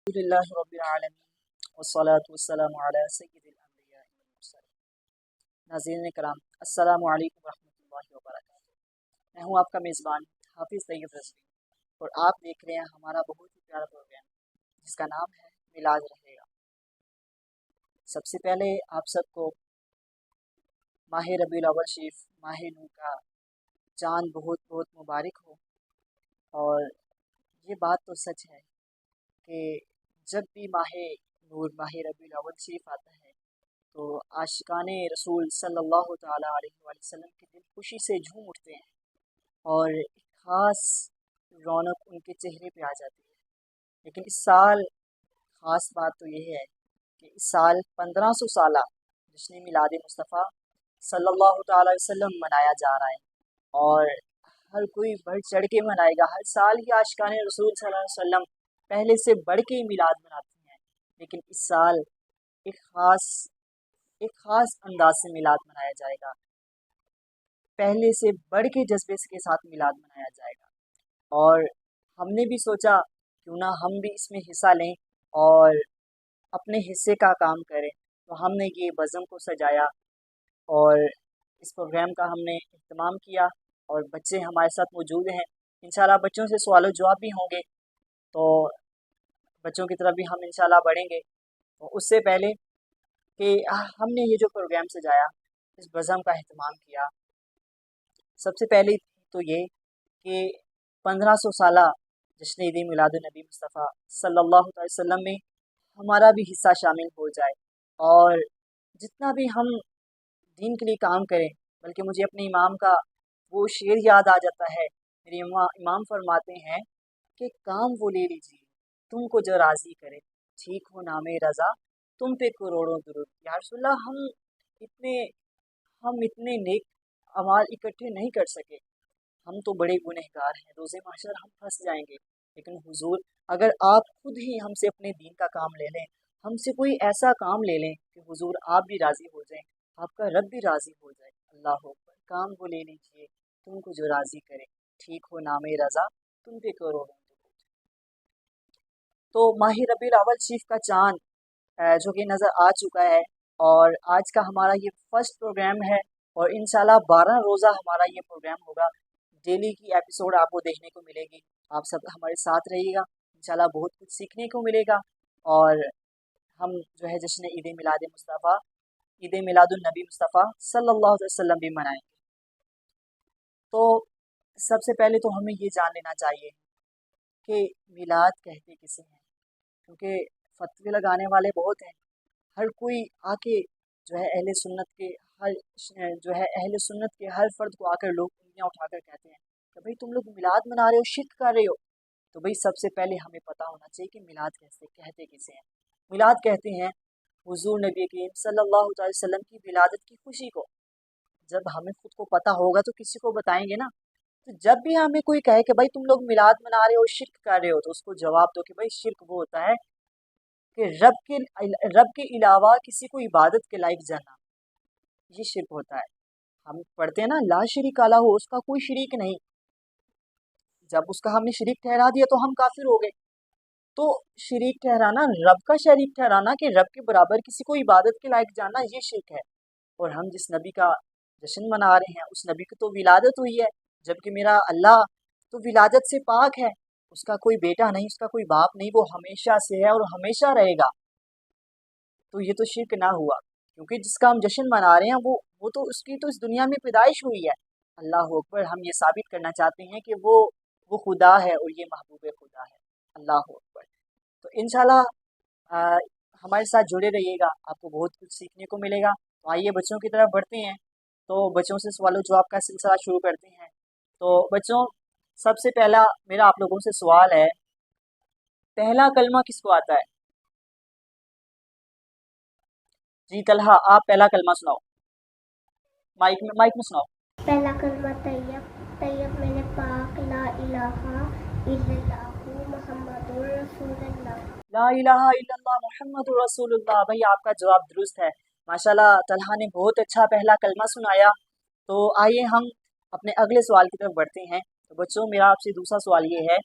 الحمدللہ رب العالمین والصلاة والسلام علی سید الانبیاء والمرسلین۔ ناظرین کرام، السلام علیکم ورحمۃ اللہ وبرکاتہ۔ میں ہوں آپ کا میزبان حافظ طیب رضوی، اور آپ دیکھ رہے ہیں ہمارا بہت ہی پیارا پروگرام جس کا نام ہے میلاد رہے گا۔ سب سے پہلے آپ سب کو ماہ ربیع الاول شریف، ماہ نور کا چاند بہت بہت مبارک ہو۔ اور یہ بات تو سچ ہے کہ جب بھی ماہ نور، ماہ ربیع الاول شریف آتا ہے تو عاشقان رسول صلی اللہ تعالیٰ علیہ وآلہ وسلم کے دل خوشی سے جھوم اٹھتے ہیں، اور ایک خاص رونق ان کے چہرے پہ آ جاتی ہے۔ لیکن اس سال خاص بات تو یہ ہے کہ اس سال 1500 سالہ جشن میلاد مصطفیٰ صلی اللہ تعالیٰ علیہ وسلم منایا جا رہا ہے، اور ہر کوئی بڑھ چڑھ کے منائے گا۔ ہر سال ہی عاشقان رسول صلی اللہ علیہ وسلم پہلے سے بڑھ کے میلاد مناتے ہیں، لیکن اس سال ایک خاص انداز سے میلاد منایا جائے گا، پہلے سے بڑھ کے جذبے کے ساتھ میلاد منایا جائے گا۔ اور ہم نے بھی سوچا کیوں نہ ہم بھی اس میں حصہ لیں اور اپنے حصے کا کام کریں، تو ہم نے یہ بزم کو سجایا اور اس پروگرام کا ہم نے اہتمام کیا، اور بچے ہمارے ساتھ موجود ہیں۔ انشاءاللہ بچوں سے سوال و جواب بھی ہوں گے، تو بچوں کی طرف بھی ہم انشاءاللہ بڑھیں گے۔ تو اس سے پہلے کہ ہم نے یہ جو پروگرام سجایا، اس بزم کا اہتمام کیا، سب سے پہلے تو یہ کہ 1500 سالہ جشن عید میلاد النبی مصطفیٰ صلی اللہ علیہ وسلم میں ہمارا بھی حصہ شامل ہو جائے، اور جتنا بھی ہم دین کے لیے کام کریں، بلکہ مجھے اپنے امام کا وہ شعر یاد آ جاتا ہے۔ میرے امام فرماتے ہیں کہ کام وہ لے لیجیے تم کو جو راضی کرے، ٹھیک ہو نام رضا تم پہ کروڑوں درود۔ یا رسول اللہ، ہم اتنے نیک اعمال اکٹھے نہیں کر سکے، ہم تو بڑے گنہگار ہیں، روز محشر ہم پھنس جائیں گے۔ لیکن حضور، اگر آپ خود ہی ہم سے اپنے دین کا کام لے لیں، ہم سے کوئی ایسا کام لے لیں کہ حضور آپ بھی راضی ہو جائیں، آپ کا رب بھی راضی ہو جائے۔ اللہ اکبر، کام وہ لے لیجیے تم کو جو راضی کرے، ٹھیک ہو نام رضا تم پہ کروڑوں درود۔ تو ماہ ربیع الاول شریف کا چاند جو کہ نظر آ چکا ہے، اور آج کا ہمارا یہ فرسٹ پروگرام ہے، اور انشاءاللہ 12 روزہ ہمارا یہ پروگرام ہوگا۔ ڈیلی کی ایپیسوڈ آپ کو دیکھنے کو ملے گی، آپ سب ہمارے ساتھ رہیے گا، انشاءاللہ بہت کچھ سیکھنے کو ملے گا، اور ہم جو ہے جشن عید میلاد مصطفیٰ، عید میلاد النبی مصطفیٰ صلی اللہ علیہ وسلم بھی منائیں گے۔ تو سب سے پہلے تو ہمیں یہ جان لینا چاہیے کہ میلاد کہتے کسے ہیں، کیونکہ فتوے لگانے والے بہت ہیں۔ ہر کوئی آ کے جو ہے اہل سنت کے ہر فرد کو آ کر لوگ انگلیاں اٹھا کر کہتے ہیں کہ بھئی تم لوگ میلاد منا رہے ہو، شرک کر رہے ہو۔ تو بھئی سب سے پہلے ہمیں پتہ ہونا چاہیے کہ میلاد کہتے کسے ہیں۔ میلاد کہتے ہیں حضور نبی کریم صلی اللہ علیہ وسلم کی ولادت کی خوشی کو۔ جب ہمیں خود کو پتہ ہوگا تو کسی کو بتائیں گے نا۔ تو جب بھی ہمیں کوئی کہے کہ بھائی تم لوگ میلاد منا رہے ہو، شرک کر رہے ہو، تو اس کو جواب دو کہ بھائی شرک وہ ہوتا ہے کہ رب کے علاوہ کسی کو عبادت کے لائق جانا، یہ شرک ہوتا ہے۔ ہم پڑھتے ہیں نا لا شریک لہ، اس کا کوئی شریک نہیں۔ جب اس کا ہم نے شریک ٹھہرا دیا تو ہم کافر ہو گئے۔ تو شریک ٹھہرانا، رب کا شریک ٹھہرانا، کہ رب کے برابر کسی کو عبادت کے لائق جاننا، یہ شرک ہے۔ اور ہم جس نبی کا جشن منا رہے ہیں اس نبی کی تو ولادت ہوئی ہے، جبکہ میرا اللہ تو ولادت سے پاک ہے، اس کا کوئی بیٹا نہیں، اس کا کوئی باپ نہیں، وہ ہمیشہ سے ہے اور ہمیشہ رہے گا۔ تو یہ تو شرک نہ ہوا، کیونکہ جس کا ہم جشن منا رہے ہیں وہ تو اس کی تو اس دنیا میں پیدائش ہوئی ہے۔ اللہ اکبر، ہم یہ ثابت کرنا چاہتے ہیں کہ وہ خدا ہے اور یہ محبوب خدا ہے۔ اللہ اکبر۔ تو انشاءاللہ ہمارے ساتھ جڑے رہیے گا، آپ کو بہت کچھ سیکھنے کو ملے گا۔ تو آئیے بچوں کی طرف بڑھتے ہیں، تو بچوں سے سوال و جواب کا سلسلہ شروع کرتے ہیں۔ تو بچوں، سب سے پہلا میرا آپ لوگوں سے سوال ہے، پہلا کلمہ کس کو آتا ہے؟ جی طلحہ، آپ پہلا کلمہ سناؤ، مائک میں سناؤ۔ پہلا کلمہ طیب، طیب میں نے پاک، لا الہ الا اللہ محمد رسول اللہ۔ لا الہ الا اللہ محمد رسول اللہ۔ بھائی آپ کا جواب درست ہے، ماشاءاللہ طلحہ نے بہت اچھا پہلا کلمہ سنایا۔ تو آئیے ہم اپنے اگلے سوال کی طرف بڑھتے ہیں۔ تو بچوں، میرا آپ سے دوسرا سوال یہ ہے،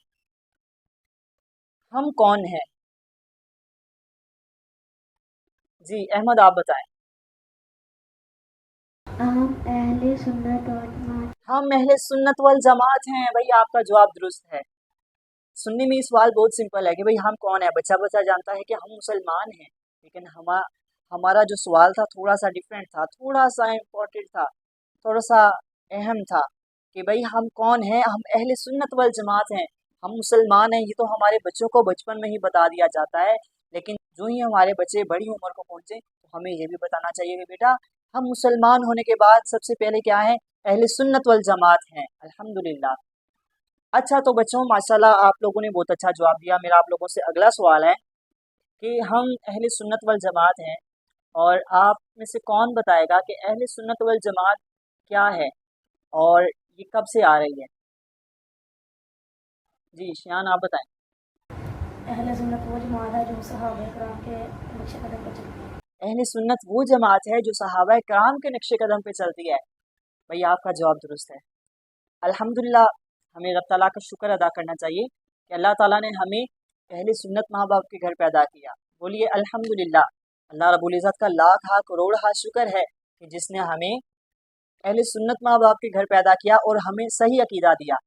ہم کون ہیں؟ جی احمد آپ بتائیں. ہم اہل سنت و جماعت. ہم اہل سنت والجماعت ہیں. بھائی آپ کا جواب درست ہے. سننے میں یہ سوال بہت سمپل ہے کہ بھئی ہم کون ہیں. بچہ جانتا ہے کہ ہم مسلمان ہیں، لیکن ہمارا جو سوال تھا تھوڑا سا ڈیفرنٹ تھا، تھوڑا سا امپورٹنٹ تھا، تھوڑا سا اہم تھا کہ بھئی ہم کون ہیں. ہم اہل سنت والجماعت ہیں، ہم مسلمان ہیں. یہ تو ہمارے بچوں کو بچپن میں ہی بتا دیا جاتا ہے، لیکن جو ہی ہمارے بچے بڑی عمر کو پہنچے تو ہمیں یہ بھی بتانا چاہیے کہ بیٹا ہم مسلمان ہونے کے بعد سب سے پہلے کیا ہیں؟ اہل سنت والجماعت ہیں. الحمدللہ. اچھا تو بچوں ماشاءاللہ آپ لوگوں نے بہت اچھا جواب دیا. میرا آپ لوگوں سے اگلا سوال ہے کہ ہم اہل سنت والجماعت ہیں، اور آپ میں سے کون بتائے گا کہ اہل سنت والجماعت کیا ہے اور یہ کب سے آ رہی ہے؟ جی شیان آپ بتائیں. اہل سنت وہ جماعت ہے جو صحابہ کرام کے نقش قدم پر چلتی ہے. اہل سنت وہ جماعت ہے جو صحابہ کرام کے نقش قدم پہ چلتی ہے. بھئی آپ کا جواب درست ہے. الحمدللہ. ہمیں رب تعالیٰ کا شکر ادا کرنا چاہیے کہ اللہ تعالیٰ نے ہمیں اہل سنت ماں باپ کے گھر پیدا کیا. بولیے الحمدللہ. اللہ رب العزت کا لاکھ کروڑ شکر ہے کہ جس نے ہمیں اہل سنت ماں باپ کے گھر پیدا کیا اور ہمیں صحیح عقیدہ دیا.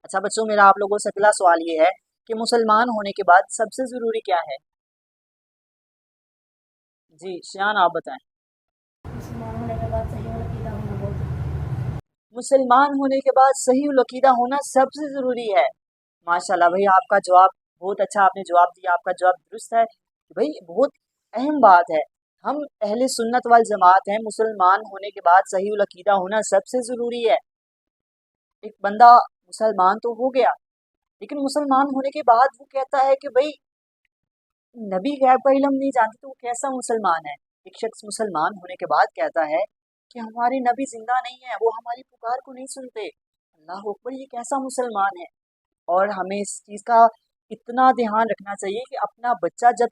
اچھا بچوں میرا آپ لوگوں سے اگلا سوال یہ ہے کہ مسلمان ہونے کے بعد سب سے ضروری کیا ہے؟ جی شیان آپ بتائیں. مسلمان ہونے کے بعد صحیح عقیدہ ہونا بہت. مسلمان ہونے کے بعد صحیح العقیدہ ہونا سب سے ضروری ہے. ماشاءاللہ بھائی آپ کا جواب بہت اچھا آپ نے جواب دیا. آپ کا جواب درست ہے. بھائی بہت اہم بات ہے. ہم اہل سنت والجماعت ہیں. مسلمان ہونے کے بعد صحیح العقیدہ ہونا سب سے ضروری ہے. ایک بندہ مسلمان تو ہو گیا، لیکن مسلمان ہونے کے بعد وہ کہتا ہے کہ بھئی نبی غیب کا علم نہیں جانتے تو وہ کیسا مسلمان ہے؟ ایک شخص مسلمان ہونے کے بعد کہتا ہے کہ ہمارے نبی زندہ نہیں ہیں، وہ ہماری پکار کو نہیں سنتے. اللہ اکبر. یہ کیسا مسلمان ہے؟ اور ہمیں اس چیز کا اتنا دھیان رکھنا چاہیے کہ اپنا بچہ جب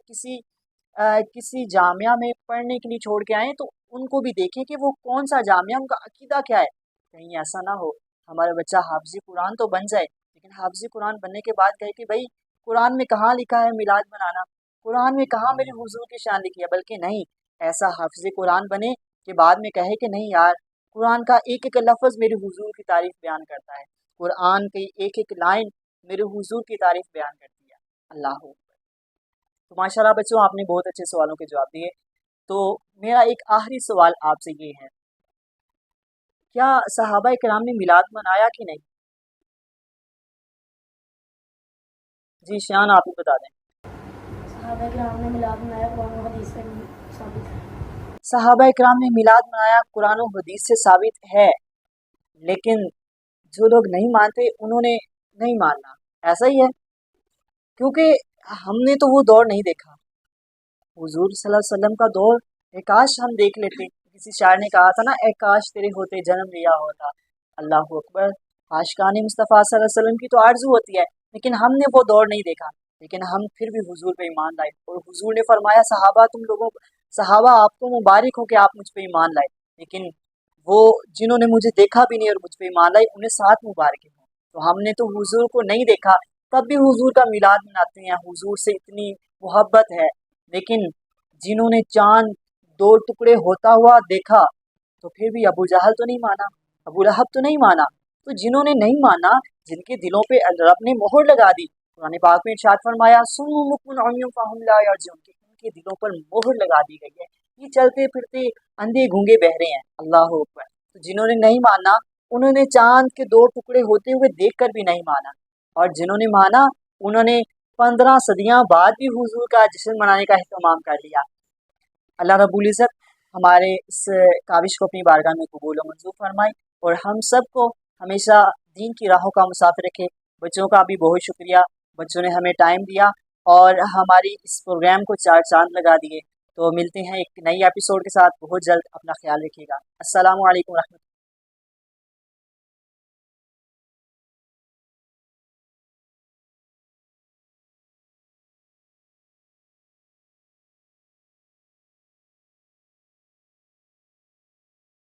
کسی جامعہ میں پڑھنے کے لیے چھوڑ کے آئیں تو ان کو بھی دیکھیں کہ وہ کون سا جامعہ، ان کا عقیدہ کیا ہے. کہیں ایسا نہ ہو ہمارا بچہ حافظ قرآن تو بن جائے، لیکن حافظ قرآن بننے کے بعد کہے کہ بھئی قرآن میں کہاں لکھا ہے میلاد منانا، قرآن میں کہاں میرے حضور کی شان لکھی ہے. بلکہ نہیں، ایسا حافظ قرآن بنے کہ بعد میں کہے کہ نہیں یار قرآن کا ایک ایک لفظ میرے حضور کی تعریف بیان کرتا ہے، قرآن کی ایک ایک لائن میرے حضور کی تعریف بیان کرتی ہے. اللہ اکبر. تو ماشاءاللہ بچوں آپ نے بہت اچھے سوالوں کے جواب دیے. تو میرا ایک آخری سوال آپ سے یہ ہے، کیا صحابہ کرام نے میلاد منایا کہ نہیں؟ جی شیان آپ ہی بتا دیں. صحابہ کرام نے میلاد منایا، قرآن و حدیث سے ثابت ہے. صحابہ کرام نے میلاد منایا، قرآن و حدیث سے ثابت ہے، لیکن جو لوگ نہیں مانتے انہوں نے نہیں ماننا. ایسا ہی ہے، کیونکہ ہم نے تو وہ دور نہیں دیکھا. حضور صلی اللہ علیہ وسلم کا دور اے کاش ہم دیکھ لیتے. کسی شاعر نے کہا تھا نا، اے کاش تیرے ہوتے جنم لیا ہوتا. اللہ اکبر. عاشقان مصطفیٰ صلی اللہ علیہ وسلم کی تو آرزو ہوتی ہے، لیکن ہم نے وہ دور نہیں دیکھا. لیکن ہم پھر بھی حضور پہ ایمان لائے، اور حضور نے فرمایا صحابہ آپ کو مبارک ہو کہ آپ مجھ پہ ایمان لائے، لیکن وہ جنہوں نے مجھے دیکھا بھی نہیں اور مجھ پہ ایمان لائے انہیں 7 مبارک ہوں. تو ہم نے تو حضور کو نہیں دیکھا تب بھی حضور کا میلاد مناتے ہیں، حضور سے اتنی محبت ہے. لیکن جنہوں نے چاند 2 ٹکڑے ہوتا ہوا دیکھا تو پھر بھی ابو جہل تو نہیں مانا، ابو لہب تو نہیں مانا. تو جنہوں نے نہیں مانا، جن کے دلوں پہ رب نے مہر لگا دی، قرآن پاک میں ارشاد فرمایا سم بکم عمی فہم لا یرجعون، ان کے دلوں پر مہر لگا دی گئی ہے، یہ چلتے پھرتے اندھے گونگے بہرے ہیں. اللہ اکبر. تو جنہوں نے نہیں مانا انہوں نے چاند کے 2 ٹکڑے ہوتے ہوئے دیکھ کر بھی نہیں مانا، اور جنہوں نے مانا انہوں نے 15 صدیاں بعد بھی حضور کا جشن منانے کا اہتمام کر لیا. اللہ رب العزت ہمارے اس کاوش کو اپنی بارگاہ میں قبول و منظور فرمائے، اور ہم سب کو ہمیشہ دین کی راہوں کا مسافر رکھے. بچوں کا بھی بہت شکریہ، بچوں نے ہمیں ٹائم دیا اور ہماری اس پروگرام کو 4 چاند لگا دیے. تو ملتے ہیں ایک نئی ایپیسوڈ کے ساتھ بہت جلد. اپنا خیال رکھیے گا. السلام علیکم ورحمۃ اللہ.